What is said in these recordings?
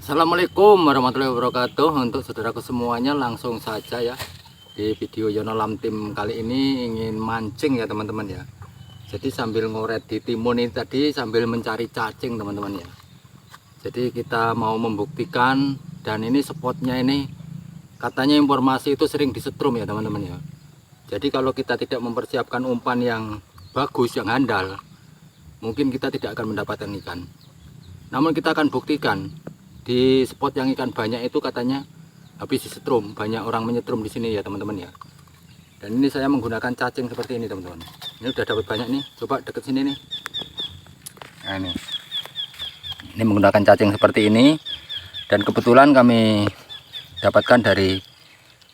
Assalamualaikum warahmatullahi wabarakatuh. Untuk saudaraku semuanya, langsung saja ya, di video Yono Lam Tim kali ini ingin mancing ya teman-teman ya. Jadi sambil ngoret di timun ini tadi sambil mencari cacing teman-teman ya. Jadi kita mau membuktikan, dan ini spotnya ini katanya informasi itu sering disetrum ya teman-teman ya. Jadi kalau kita tidak mempersiapkan umpan yang bagus, yang handal, mungkin kita tidak akan mendapatkan ikan. Namun kita akan buktikan di spot yang ikan banyak itu katanya habis disetrum, banyak orang menyetrum di sini ya teman-teman ya. Dan ini saya menggunakan cacing seperti ini teman-teman. Ini udah dapat banyak nih, coba deket sini nih. Nah ini menggunakan cacing seperti ini, dan kebetulan kami dapatkan dari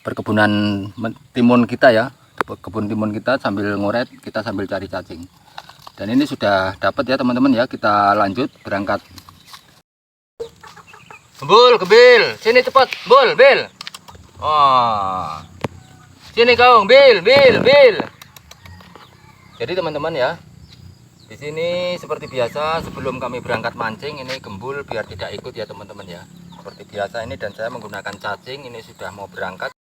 perkebunan timun kita ya, kebun timun kita. Sambil ngoret kita sambil cari cacing, dan ini sudah dapat ya teman-teman ya. Kita lanjut berangkat. Bul, kebil, sini cepat, Bul, Bil. Oh, sini kau, Bil. Jadi teman-teman ya, di sini seperti biasa sebelum kami berangkat mancing, ini Gembul biar tidak ikut ya teman-teman ya. Seperti biasa ini, dan saya menggunakan cacing. Ini sudah mau berangkat.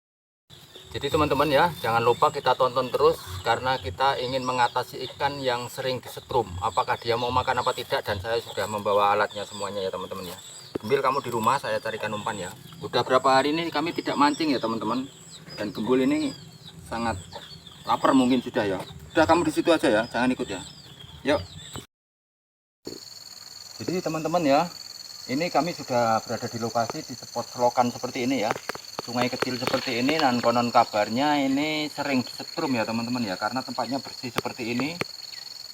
Jadi teman-teman ya, jangan lupa kita tonton terus, karena kita ingin mengatasi ikan yang sering disetrum. Apakah dia mau makan apa tidak, dan saya sudah membawa alatnya semuanya ya teman-teman ya. Gembul, kamu di rumah, saya carikan umpan ya. Udah berapa hari ini kami tidak mancing ya teman-teman, dan Gembul ini sangat lapar mungkin sudah ya. Udah, kamu di situ aja ya, jangan ikut ya. Yuk. Jadi teman-teman ya, ini kami sudah berada di lokasi di spot selokan seperti ini ya. Sungai kecil seperti ini, dan konon kabarnya ini sering disetrum ya teman-teman ya, karena tempatnya bersih seperti ini.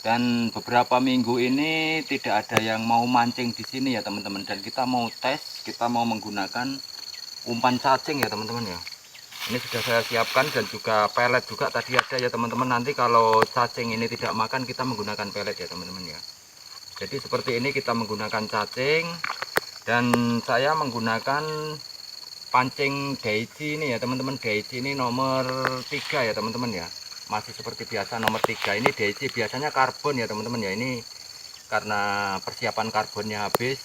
Dan beberapa minggu ini tidak ada yang mau mancing di sini ya teman-teman, dan kita mau tes, kita mau menggunakan umpan cacing ya teman-teman ya. Ini sudah saya siapkan, dan juga pelet juga tadi ada ya teman-teman. Nanti kalau cacing ini tidak makan, kita menggunakan pelet ya teman-teman ya. Jadi seperti ini kita menggunakan cacing, dan saya menggunakan pancing Daichi ini ya teman-teman. Daichi ini nomor 3 ya teman-teman ya. Masih seperti biasa nomor 3. Ini Daichi, biasanya karbon ya teman-teman ya. Ini karena persiapan karbonnya habis,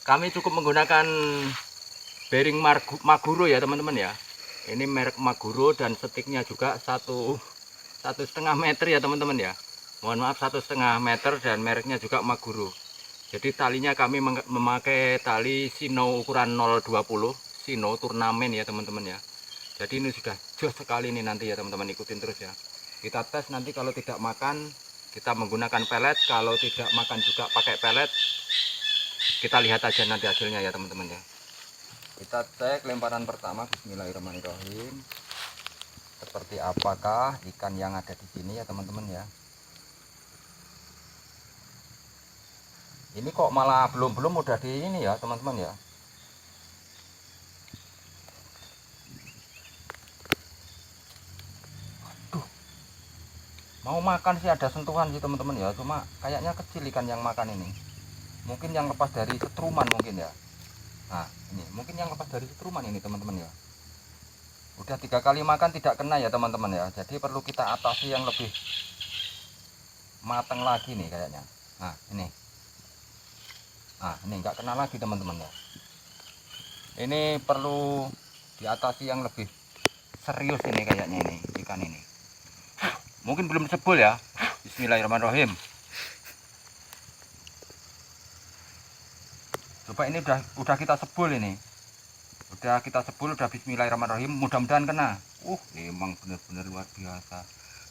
kami cukup menggunakan bearing Maguro ya teman-teman ya. Ini merek Maguro, dan stiknya juga 1,5 meter ya teman-teman ya. Mohon maaf, 1,5 meter, dan mereknya juga Maguro. Jadi talinya kami memakai tali Sino ukuran 020, Sino turnamen ya teman-teman ya. Jadi ini sudah jos sekali ini nanti ya teman-teman, ikutin terus ya. Kita tes nanti, kalau tidak makan kita menggunakan pelet, kalau tidak makan juga pakai pelet. Kita lihat aja nanti hasilnya ya teman-teman ya. Kita cek lemparan pertama, bismillahirrahmanirrahim. Seperti apakah ikan yang ada di sini ya teman-teman ya. Ini kok malah belum udah di ini ya teman-teman ya. Mau makan sih, ada sentuhan sih teman-teman ya, cuma kayaknya kecil ikan yang makan ini. Mungkin yang lepas dari setruman mungkin ya. Nah ini mungkin yang lepas dari setruman ini teman-teman ya. Udah 3 kali makan tidak kena ya teman-teman ya. Jadi perlu kita atasi yang lebih matang lagi nih kayaknya. Nah ini nggak kena lagi teman-teman ya. Ini perlu diatasi yang lebih serius ini kayaknya, ini ikan ini. Mungkin belum sebul ya. Bismillahirrahmanirrahim. Coba ini udah kita sebul ini. Udah kita sebul, udah bismillahirrahmanirrahim. Mudah-mudahan kena. Emang benar-benar luar biasa.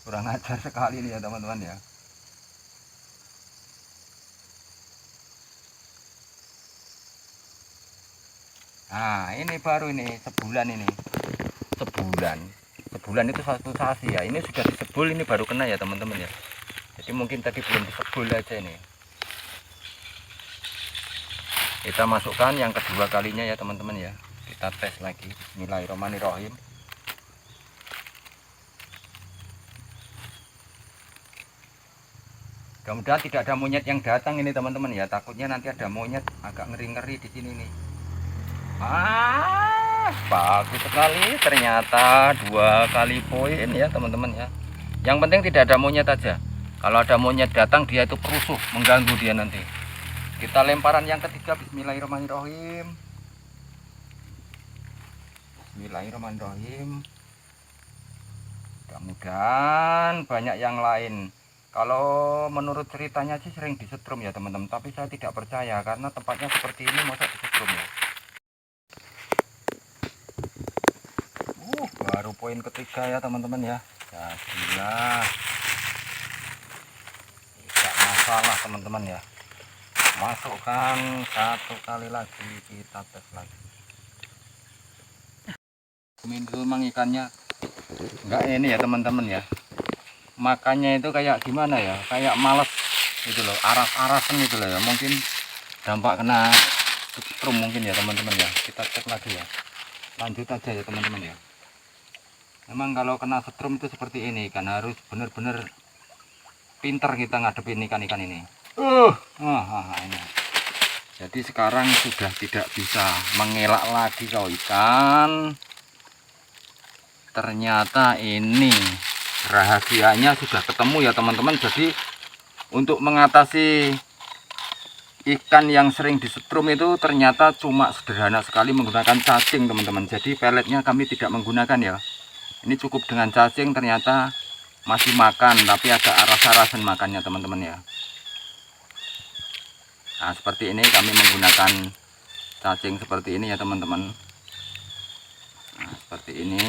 Kurang ajar sekali ini ya teman-teman ya. Nah, ini baru ini sebulan ini. Sebulan itu 1 sasi ya. Ini sudah disebul, ini baru kena ya teman-teman ya. Jadi mungkin tadi belum disebul aja ini. Kita masukkan yang kedua kalinya ya teman-teman ya. Kita tes lagi. Bismillahirrahmanirrahim. Mudah-mudahan tidak ada monyet yang datang ini teman-teman ya. Takutnya nanti ada monyet agak ngeri-ngeri di sini nih. Bagus sekali, ternyata 2 kali poin ya teman-teman ya. Yang penting tidak ada monyet aja. Kalau ada monyet datang, dia itu perusuh, mengganggu dia nanti. Kita lemparan yang ketiga. Bismillahirrahmanirrahim. Bismillahirrahmanirrahim. Mudah-mudahan banyak yang lain. Kalau menurut ceritanya sih sering disetrum ya teman-teman, tapi saya tidak percaya karena tempatnya seperti ini masa disetrum ya. Baru poin ketiga ya teman-teman ya. Jadilah tidak masalah teman-teman ya. Masukkan satu kali lagi, kita tes lagi. Memang ikannya enggak ini ya teman-teman ya. Makannya itu kayak gimana ya, kayak males gitu loh, aras-arasan gitu loh ya. Mungkin dampak kena setrum mungkin ya teman-teman ya. Kita cek lagi ya, lanjut aja ya teman-teman ya. Memang kalau kena setrum itu seperti ini kan, harus benar-benar pinter kita ngadepin ikan-ikan ini. Ini. Jadi sekarang sudah tidak bisa mengelak lagi kau ikan. Ternyata ini rahasianya sudah ketemu ya teman-teman. Jadi untuk mengatasi ikan yang sering disetrum itu ternyata cuma sederhana sekali menggunakan cacing teman-teman. Jadi peletnya kami tidak menggunakan ya. Ini cukup dengan cacing, ternyata masih makan tapi agak aras-arasan makannya teman-teman ya. Nah seperti ini kami menggunakan cacing seperti ini ya teman-teman. Nah seperti ini.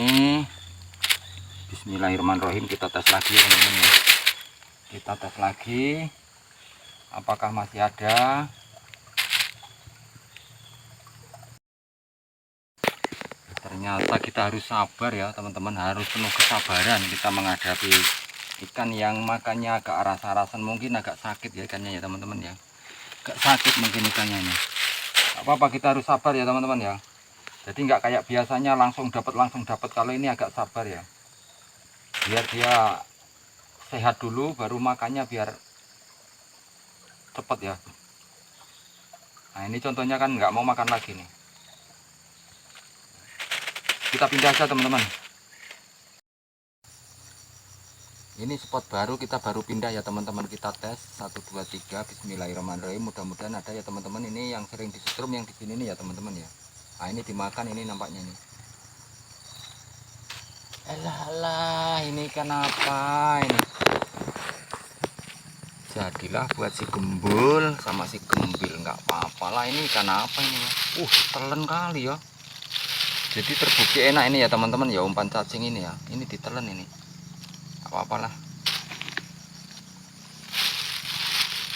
Bismillahirrahmanirrahim, kita tes lagi ya teman-teman ya. Kita tes lagi apakah masih ada. Ternyata kita harus sabar ya teman-teman, harus penuh kesabaran kita menghadapi ikan yang makannya agak aras-arasan, mungkin agak sakit ya ikannya ya teman-teman ya. Agak sakit mungkin ikannya ini. Gak apa-apa, kita harus sabar ya teman-teman ya. Jadi nggak kayak biasanya langsung dapat. Kalau ini agak sabar ya. Biar dia sehat dulu baru makannya biar cepet ya. Nah ini contohnya kan nggak mau makan lagi nih. Kita pindah aja teman-teman. Ini spot baru, kita baru pindah ya teman-teman. Kita tes 1 2 3. Bismillahirrahmanirrahim. Mudah-mudahan ada ya teman-teman. Ini yang sering disetrum yang di sini nih ya teman-teman ya. Nah ini dimakan, ini nampaknya nih. Alah, ini kenapa ini? Jadilah buat si gembul sama si gembil, nggak apa-apa lah. Ini ikan apa ini ya? Telen kali ya. Jadi terbukti enak ini ya teman-teman ya, umpan cacing ini ya. Ini ditelen ini. Apa-apalah.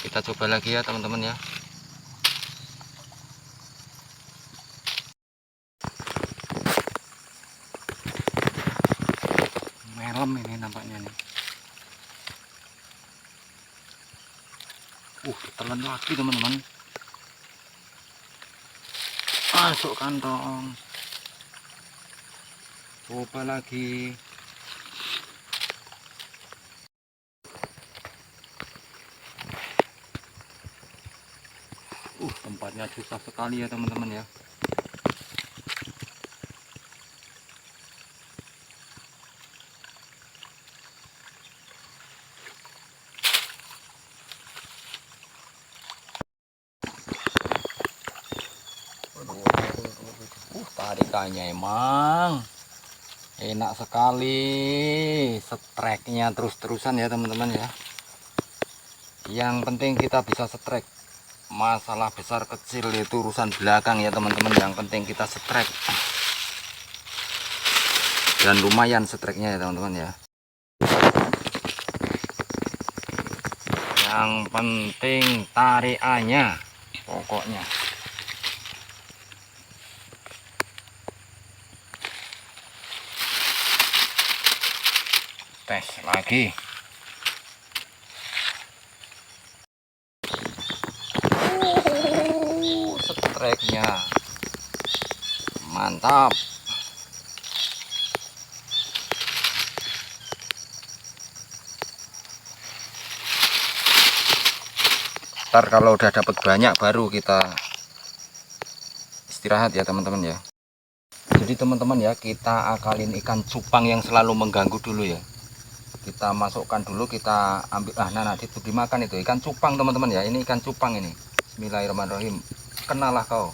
Kita coba lagi ya teman-teman ya. Melem ini nampaknya nih. Ditelen lagi teman-teman. Masuk kantong. Coba lagi. Tempatnya susah sekali ya teman-teman ya. Tarikannya emang enak sekali, streknya terus-terusan ya teman-teman ya. Yang penting kita bisa strek, masalah besar kecil itu urusan belakang ya teman-teman. Yang penting kita strek, dan lumayan streknya ya teman-teman ya. Yang penting tarikannya pokoknya. Tes lagi. Streknya mantap. Ntar kalau udah dapat banyak baru kita istirahat ya teman-teman ya. Jadi teman-teman ya, kita akalin ikan cupang yang selalu mengganggu dulu ya. Kita masukkan dulu, kita ambil. Nah itu dimakan itu ikan cupang teman-teman ya. Ini ikan cupang ini. Bismillahirrahmanirrahim. Kenalah kau.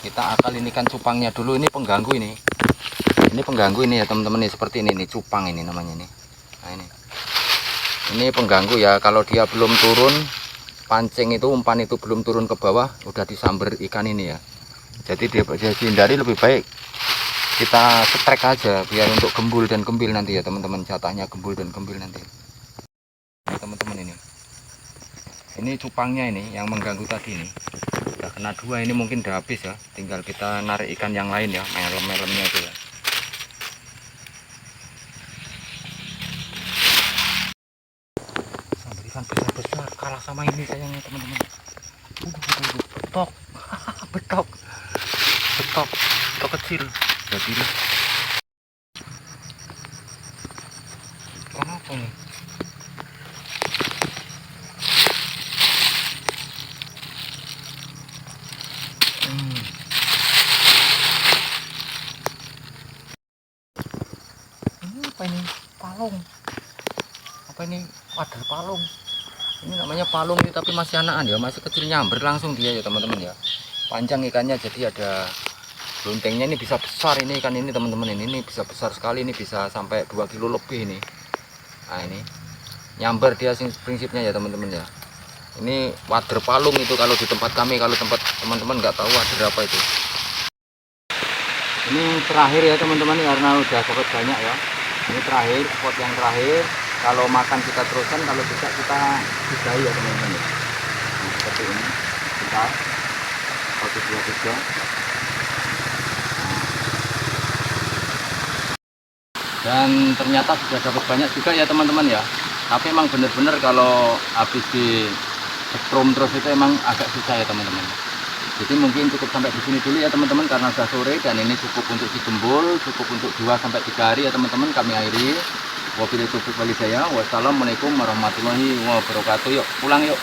Kita akal ini kan cupangnya dulu, ini pengganggu ini. Ini pengganggu ini ya teman-teman nih, seperti ini nih, cupang ini namanya nih. Nah ini. Ini pengganggu ya, kalau dia belum turun, pancing itu, umpan itu belum turun ke bawah, udah disamber ikan ini ya. Jadi dia dihindari, lebih baik kita setrek aja biar untuk gembul dan gembil nanti ya teman-teman, jatahnya gembul dan gembil nanti. Teman-teman ini cupangnya ini yang mengganggu tadi ini udah kena 2, ini mungkin udah habis ya, tinggal kita narik ikan yang lain ya, melem-melemnya itu ya. Sambil ikan besar-besar kalah sama ini sayangnya teman-teman. Betok betok betok betok kecil jadi kenapa nih. Ini apa ini? Palung. Apa ini? Wader palung. Ini namanya palung ini, tapi masih anakan ya, masih kecil, nyamber langsung dia ya teman-teman ya. Panjang ikannya, jadi ada luntengnya, ini bisa besar ini ikan ini teman-teman, ini bisa besar sekali, ini bisa sampai 2 kilo lebih ini. Nah ini nyamber dia prinsipnya ya teman-teman ya. Ini wader palung itu kalau di tempat kami, kalau tempat teman-teman nggak tahu wader apa itu. Ini terakhir ya teman-teman, karena udah dapat banyak ya. Ini terakhir, spot yang terakhir. Kalau makan kita teruskan, kalau bisa kita sudahi ya teman-teman ya. Nah, seperti ini kita 1, 2, 3. Dan ternyata sudah dapat banyak juga ya teman-teman ya. Tapi emang bener-bener kalau habis di setrum terus itu emang agak susah ya teman-teman. Jadi mungkin cukup sampai di sini dulu ya teman-teman, karena sudah sore dan ini cukup untuk digembul, cukup untuk 2-3 hari ya teman-teman. Kami akhiri. Wabillahi taufiq wal hidayah. Wassalamualaikum warahmatullahi wabarakatuh. Yuk pulang yuk.